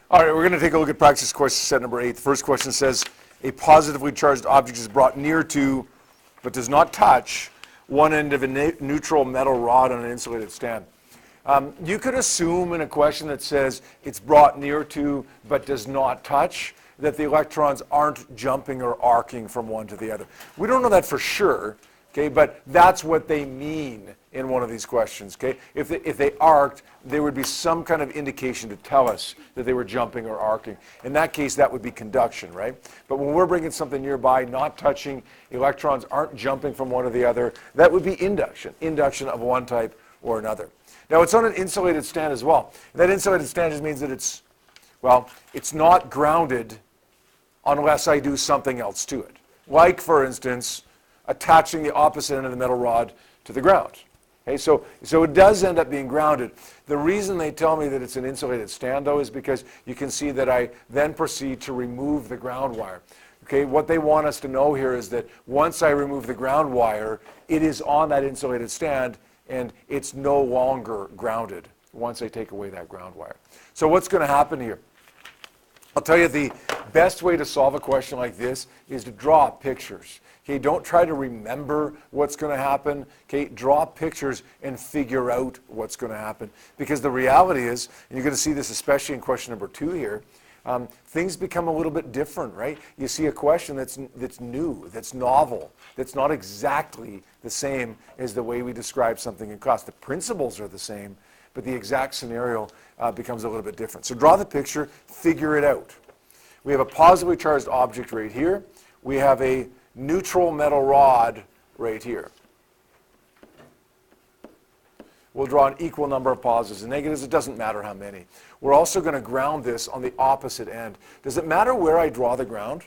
All right, we're going to take a look at practice question set number 8. The first question says, a positively charged object is brought near to, but does not touch, one end of a neutral metal rod on an insulated stand. You could assume in a question that says it's brought near to, but does not touch, that the electrons aren't jumping or arcing from one to the other. We don't know that for sure, okay, but that's what they mean in one of these questions, okay? If they arced, there would be some kind of indication to tell us that they were jumping or arcing. In that case, that would be conduction, right? But when we're bringing something nearby, not touching, electrons aren't jumping from one to the other, that would be induction of one type or another. Now, it's on an insulated stand as well. That insulated stand just means that it's not grounded unless I do something else to it. Like, for instance, attaching the opposite end of the metal rod to the ground. Okay, so it does end up being grounded. The reason they tell me that it's an insulated stand, though, is because you can see that I then proceed to remove the ground wire. Okay, what they want us to know here is that once I remove the ground wire, it is on that insulated stand, and it's no longer grounded once I take away that ground wire. So what's going to happen here? I'll tell you, the best way to solve a question like this is to draw pictures. Okay, don't try to remember what's going to happen. Okay, draw pictures and figure out what's going to happen. Because the reality is, and you're going to see this especially in question number 2 here, things become a little bit different, right? You see a question that's new, that's novel, that's not exactly the same as the way we describe something in class. The principles are the same, but the exact scenario becomes a little bit different. So draw the picture, figure it out. We have a positively charged object right here. We have a neutral metal rod right here. We'll draw an equal number of positives and negatives. It doesn't matter how many. We're also going to ground this on the opposite end. Does it matter where I draw the ground?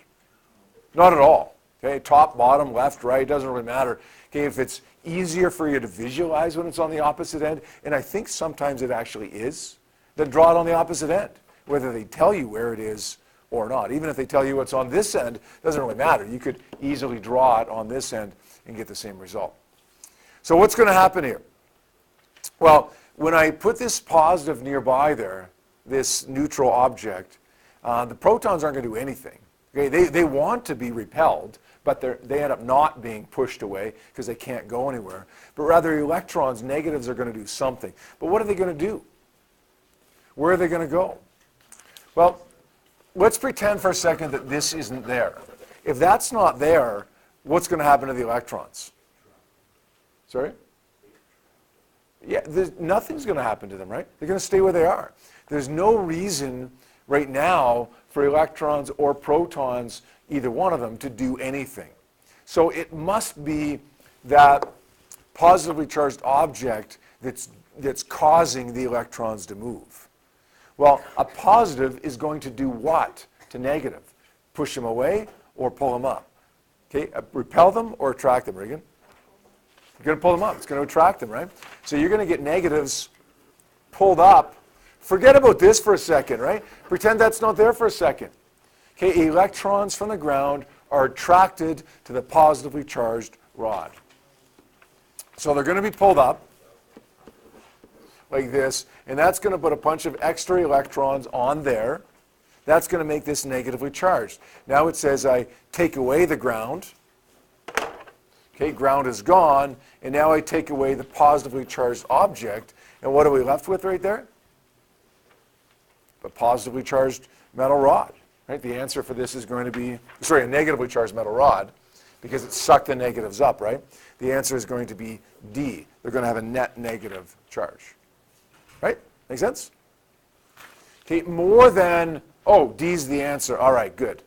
Not at all. Okay, top, bottom, left, right, doesn't really matter. Okay, if it's easier for you to visualize when it's on the opposite end, and I think sometimes it actually is, then draw it on the opposite end, whether they tell you where it is or not. Even if they tell you what's on this end, it doesn't really matter. You could easily draw it on this end and get the same result. So what's going to happen here? Well, when I put this positive nearby there, this neutral object, the protons aren't going to do anything. Okay? They want to be repelled, but they end up not being pushed away because they can't go anywhere. But rather, electrons, negatives, are going to do something. But what are they going to do? Where are they going to go? Well, let's pretend for a second that this isn't there. If that's not there, what's going to happen to the electrons? Sorry? Yeah, nothing's going to happen to them, right? They're going to stay where they are. There's no reason right now for electrons or protons, either one of them, to do anything. So it must be that positively charged object that's causing the electrons to move. Well, a positive is going to do what to negative? Push them away or pull them up? Okay, repel them or attract them, Regan? You're going to pull them up. It's going to attract them, right? So you're going to get negatives pulled up. Forget about this for a second, right? Pretend that's not there for a second. Okay, electrons from the ground are attracted to the positively charged rod. So they're going to be pulled up like this, and that's going to put a bunch of extra electrons on there. That's going to make this negatively charged. Now it says I take away the ground. Okay, ground is gone, and now I take away the positively charged object, and what are we left with right there? A positively charged metal rod. Right? The answer for this is going to be, a negatively charged metal rod, because it sucked the negatives up, right? The answer is going to be D. They're going to have a net negative charge. Right? Make sense? Okay, more than, D's the answer. All right, good.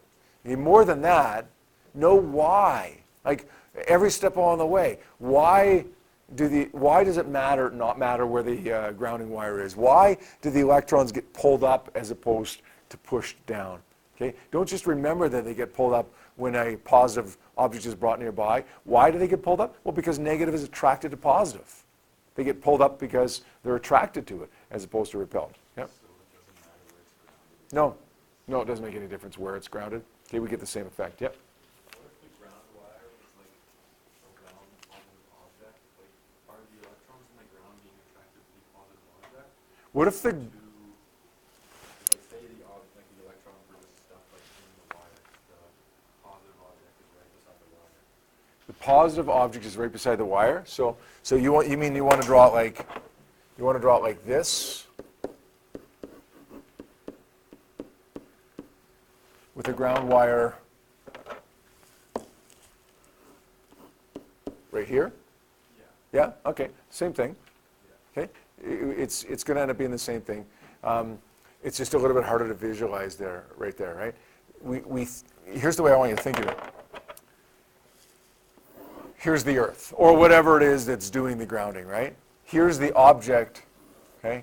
Okay, more than that, know why. Like, every step along the way. Why does it not matter where the grounding wire is? Why do the electrons get pulled up as opposed to pushed down? Okay? Don't just remember that they get pulled up when a positive object is brought nearby. Why do they get pulled up? Well, because negative is attracted to positive. They get pulled up because they're attracted to it as opposed to repelled. Yep. So it doesn't matter where it's grounded? No, it doesn't make any difference where it's grounded. Okay, we get the same effect. Yep. What if the ground wire is like around the positive object? Like, are the electrons in the ground being attracted to the positive object? What if the... Like, say the positive object is right beside the wire. So you want to draw it like this with a ground wire right here. Yeah. Okay. Same thing. Okay. It's going to end up being the same thing. It's just a little bit harder to visualize there, right there, right? Here's the way I want you to think of it. Here's the Earth, or whatever it is that's doing the grounding, right? Here's the object, okay?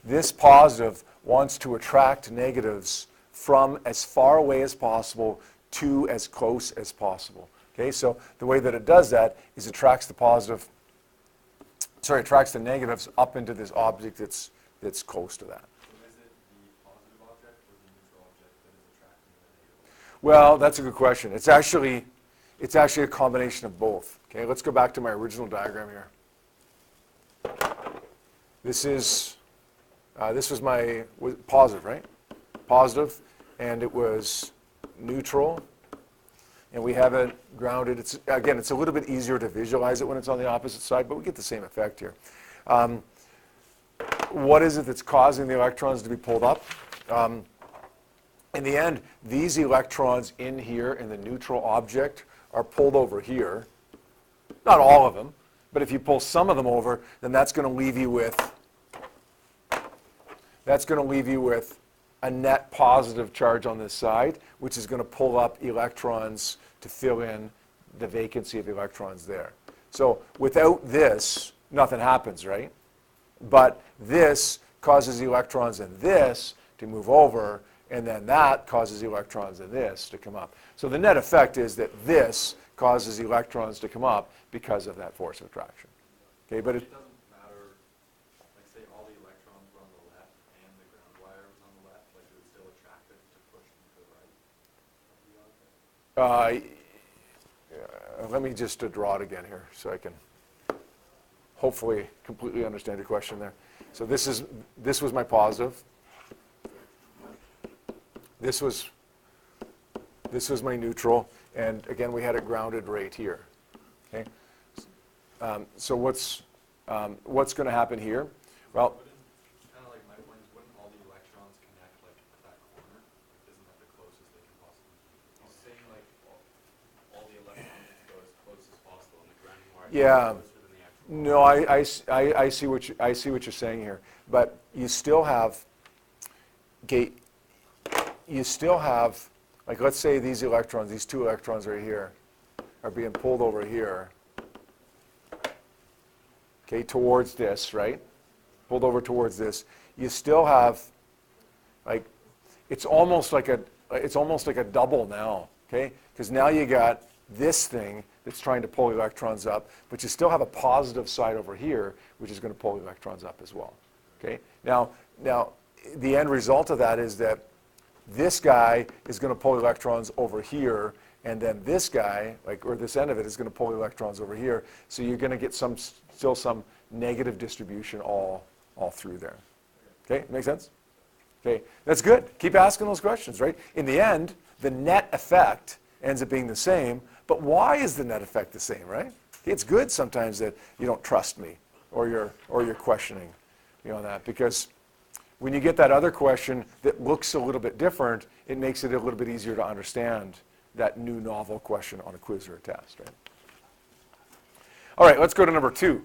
This positive wants to attract negatives from as far away as possible to as close as possible, okay? So the way that it does that is it attracts the negatives up into this object that's close to that. So is it the positive object or the neutral object that is attracting the negative? Well, that's a good question. It's actually a combination of both. Okay, let's go back to my original diagram here. This was my positive, right? Positive, and it was neutral, and we have it grounded. It's a little bit easier to visualize it when it's on the opposite side, but we get the same effect here. What is it that's causing the electrons to be pulled up? In the end, these electrons in here in the neutral object are pulled over here. Not all of them, but if you pull some of them over, then that's going to leave you with a net positive charge on this side, which is going to pull up electrons to fill in the vacancy of electrons there. So without this, nothing happens, right? But this causes electrons in this to move over, and then that causes electrons in this to come up. So the net effect is that this causes electrons to come up because of that force of attraction. Okay, but It doesn't matter, like say all the electrons were on the left and the ground wire was on the left, like it would still attract it to push them to the right? let me just draw it again here so I can hopefully completely understand your question there. So this was my positive. This was my neutral, and again we had it grounded right here. Okay. So what's going to happen here? Well, Kind of like my point is, wouldn't all the electrons connect like at that corner? Like, isn't that the closest they can possibly be? He's saying like all the electrons go as close as possible, and the grounding wire yeah. is closer than the actual. No, I see what you're saying here, but you still have like let's say these electrons, these two electrons right here, are being pulled over here, okay, towards this, right? Pulled over towards this. You still have like it's almost like a double now, okay? Because now you got this thing that's trying to pull electrons up, but you still have a positive side over here, which is going to pull electrons up as well. Okay? Now, the end result of that is that this guy is going to pull electrons over here, and then this guy, or this end of it, is going to pull electrons over here. So you're going to get still some negative distribution all through there. Okay? Make sense? Okay, that's good. Keep asking those questions, right? In the end, the net effect ends up being the same, but why is the net effect the same, right? It's good sometimes that you don't trust me or you're questioning me on that, because when you get that other question that looks a little bit different, it makes it a little bit easier to understand that new novel question on a quiz or a test, right? All right, let's go to number 2.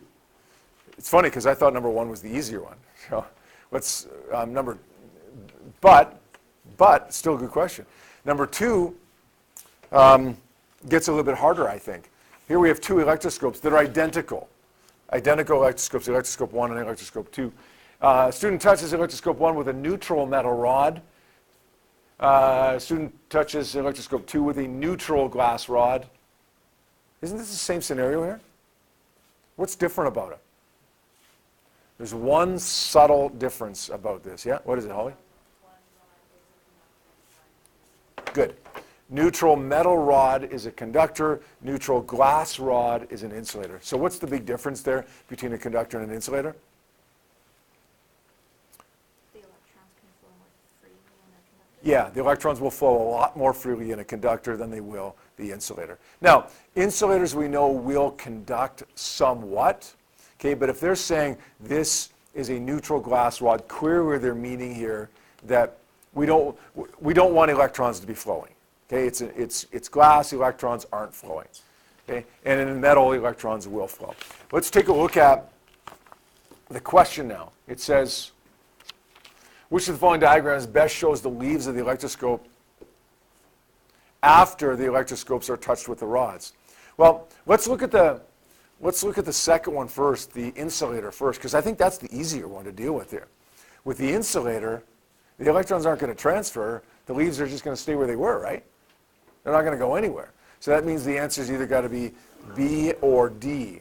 It's funny because I thought number 1 was the easier one. So let's but still a good question. Number 2 gets a little bit harder, I think. Here we have 2 electroscopes that are identical. Identical electroscopes, electroscope 1 and electroscope 2. Student touches electroscope 1 with a neutral metal rod. Student touches electroscope 2 with a neutral glass rod. Isn't this the same scenario here? What's different about it? There's one subtle difference about this. Yeah? What is it, Holly? Good. Neutral metal rod is a conductor. Neutral glass rod is an insulator. So what's the big difference there between a conductor and an insulator? The electrons can flow more freely in a conductor. Yeah, the electrons will flow a lot more freely in a conductor than they will the insulator. Now, insulators we know will conduct somewhat, okay, but if they're saying this is a neutral glass rod, clearly they're meaning here that we don't want electrons to be flowing. Okay, it's glass, electrons aren't flowing. Okay, and in metal, electrons will flow. Let's take a look at the question now. It says, which of the following diagrams best shows the leaves of the electroscope after the electroscopes are touched with the rods? Well, let's look at the second one first, the insulator first, because I think that's the easier one to deal with here. With the insulator, the electrons aren't going to transfer. The leaves are just going to stay where they were, right? They're not going to go anywhere. So that means the answer's either got to be B or D.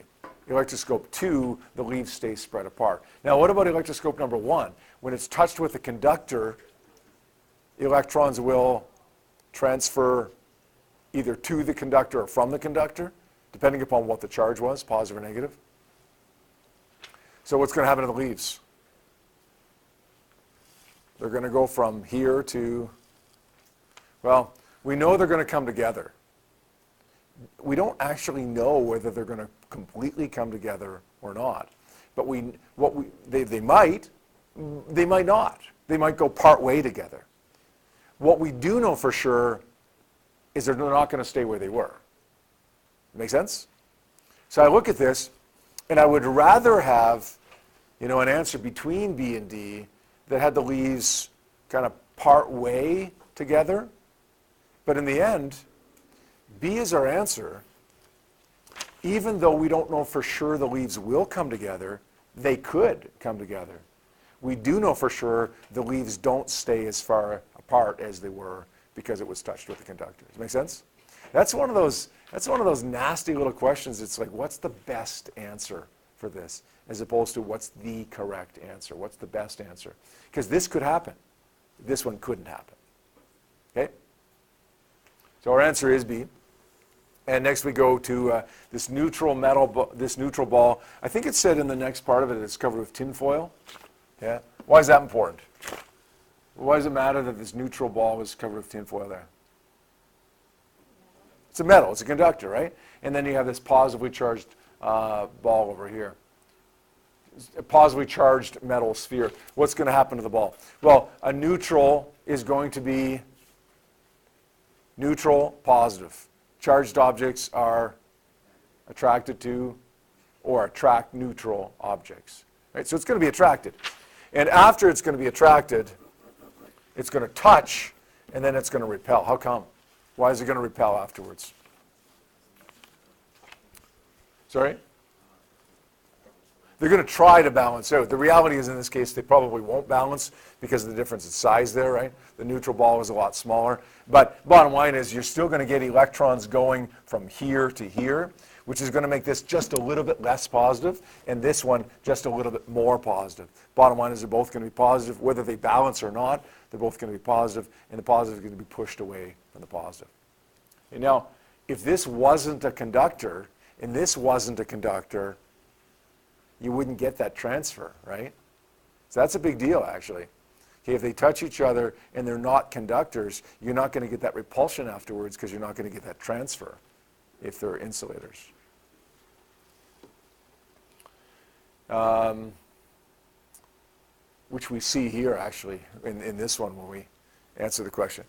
Electroscope 2, the leaves stay spread apart. Now, what about electroscope number 1? When it's touched with a conductor, electrons will transfer either to the conductor or from the conductor, depending upon what the charge was, positive or negative. So what's going to happen to the leaves? They're going to go from here to, well, we know they're going to come together. We don't actually know whether they're going to completely come together or not. But they might not. They might go part way together. What we do know for sure is they're not going to stay where they were. Make sense? So I look at this, and I would rather have, an answer between B and D that had the leaves kind of part way together. But in the end, B is our answer. Even though we don't know for sure the leaves will come together, they could come together. We do know for sure the leaves don't stay as far apart as they were because it was touched with the conductor. Does that make sense? That's one of those nasty little questions. It's like, what's the best answer for this, as opposed to what's the correct answer? What's the best answer? Because this could happen. This one couldn't happen. Okay? So our answer is B. And next we go to this neutral ball. I think it said in the next part of it it's covered with tin foil. Yeah. Why is that important? Why does it matter that this neutral ball is covered with tin foil there? It's a metal. It's a conductor, right? And then you have this positively charged ball over here. A positively charged metal sphere. What's going to happen to the ball? Well, a neutral is going to be neutral, positive. Charged objects are attracted to or attract neutral objects. Right? So it's going to be attracted. And after it's going to be attracted, it's going to touch, and then it's going to repel. How come? Why is it going to repel afterwards? Sorry? They're going to try to balance out. The reality is, in this case, they probably won't balance because of the difference in size there, right? The neutral ball is a lot smaller. But bottom line is you're still going to get electrons going from here to here, which is going to make this just a little bit less positive, and this one just a little bit more positive. Bottom line is they're both going to be positive. Whether they balance or not, they're both going to be positive, and the positive is going to be pushed away from the positive. And now, if this wasn't a conductor, and this wasn't a conductor, you wouldn't get that transfer, right? So that's a big deal, actually. Okay, if they touch each other and they're not conductors, you're not going to get that repulsion afterwards because you're not going to get that transfer if they're insulators. Which we see here, actually, in this one when we answer the question.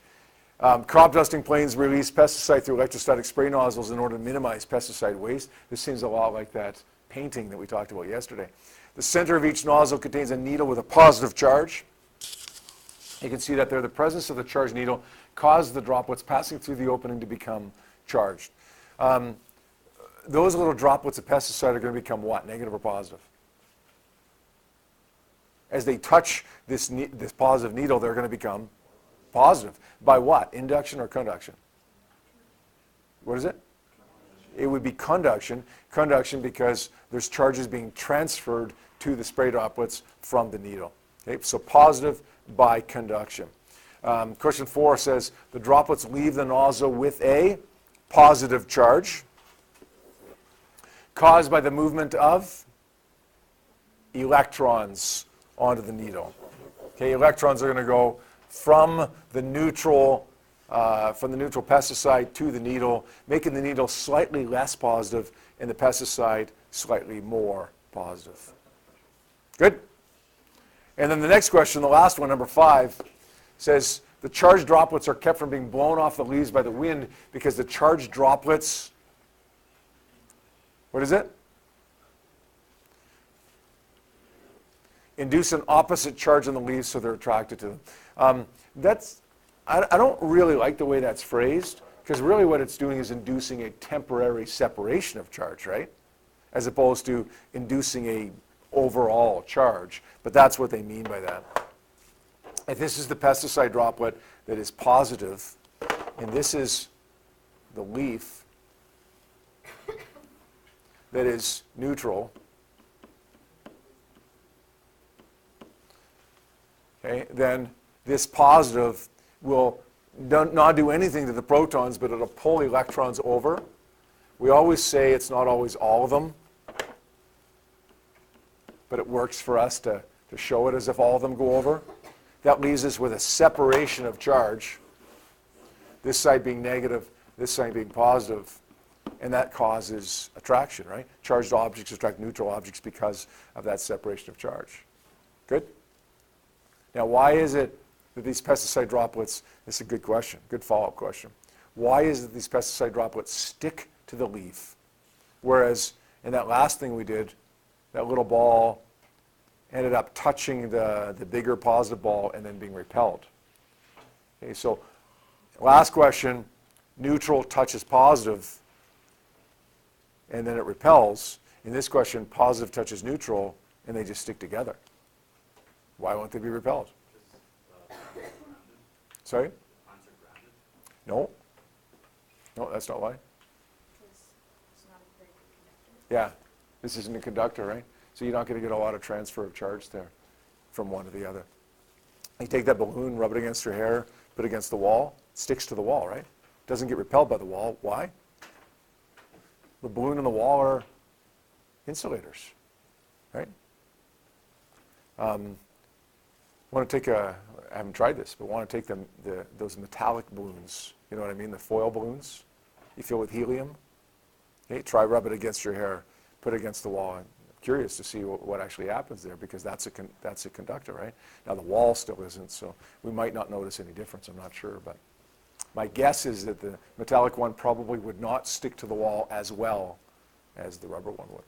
Crop dusting planes release pesticide through electrostatic spray nozzles in order to minimize pesticide waste. This seems a lot like that painting that we talked about yesterday. The center of each nozzle contains a needle with a positive charge. You can see that there. The presence of the charged needle causes the droplets passing through the opening to become charged. Those little droplets of pesticide are going to become what? Negative or positive? As they touch this positive needle, they're going to become positive. By what? Induction or conduction? What is it? It would be conduction. Conduction because there's charges being transferred to the spray droplets from the needle. Okay? So positive by conduction. Question 4 says the droplets leave the nozzle with a positive charge caused by the movement of electrons onto the needle. Okay, electrons are going to go from the neutral pesticide to the needle, making the needle slightly less positive and the pesticide slightly more positive. Good? And then the next question, the last one, number 5, says the charged droplets are kept from being blown off the leaves by the wind because the charged droplets, what is it? Induce an opposite charge on the leaves so they're attracted to them. I don't really like the way that's phrased, because really what it's doing is inducing a temporary separation of charge, right? As opposed to inducing a overall charge. But that's what they mean by that. If this is the pesticide droplet that is positive, and this is the leaf that is neutral, okay, then this positive will not do anything to the protons, but it'll pull electrons over. We always say it's not always all of them, but it works for us to show it as if all of them go over. That leaves us with a separation of charge, this side being negative, this side being positive, and that causes attraction, right? Charged objects attract neutral objects because of that separation of charge. Good? Now, why is it that these pesticide droplets, this is a good question, good follow-up question. Why is it that these pesticide droplets stick to the leaf? Whereas in that last thing we did, that little ball ended up touching the bigger positive ball and then being repelled. Okay, so last question, neutral touches positive and then it repels. In this question, positive touches neutral and they just stick together. Why won't they be repelled? Sorry? No. No, that's not why. Yeah, this isn't a conductor, right? So you're not going to get a lot of transfer of charge there from one to the other. You take that balloon, rub it against your hair, put it against the wall, it sticks to the wall, right? It doesn't get repelled by the wall. Why? The balloon and the wall are insulators, right? I haven't tried this, but want to take those metallic balloons, you know what I mean, the foil balloons you fill with helium. Okay, try rub it against your hair, put it against the wall. I'm curious to see what actually happens there because that's a conductor, right? Now the wall still isn't, so we might not notice any difference, I'm not sure, but my guess is that the metallic one probably would not stick to the wall as well as the rubber one would.